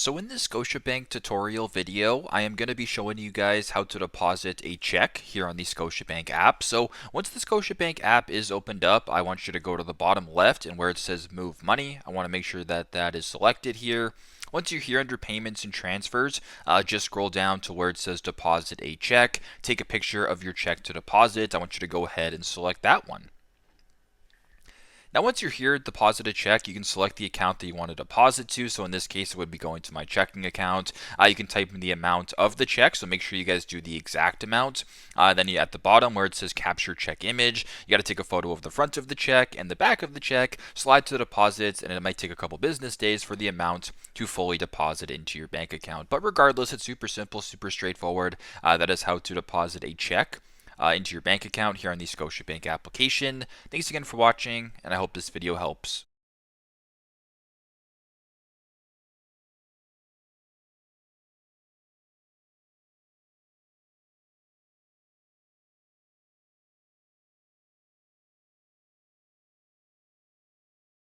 So in this Scotiabank tutorial video, I am going to be showing you guys how to deposit a check here on the Scotiabank app. So once the Scotiabank app is opened up, I want you to go to the bottom left and where it says move money, I want to make sure that that is selected here. Once you're here under payments and transfers, just scroll down to where it says deposit a check. Take a picture of your check to deposit. I want you to go ahead and select that one. Now once you're here at Deposit a Cheque, you can select the account that you want to deposit to. So in this case, it would be going to my checking account. You can type in the amount of the check, so make sure you guys do the exact amount. Then at the bottom where it says capture check image, you got to take a photo of the front of the check and the back of the check, slide to the deposits, and it might take a couple business days for the amount to fully deposit into your bank account. But regardless, it's super simple, super straightforward. That is how to deposit a check into your bank account here on the Scotiabank application. Thanks again for watching, and I hope this video helps.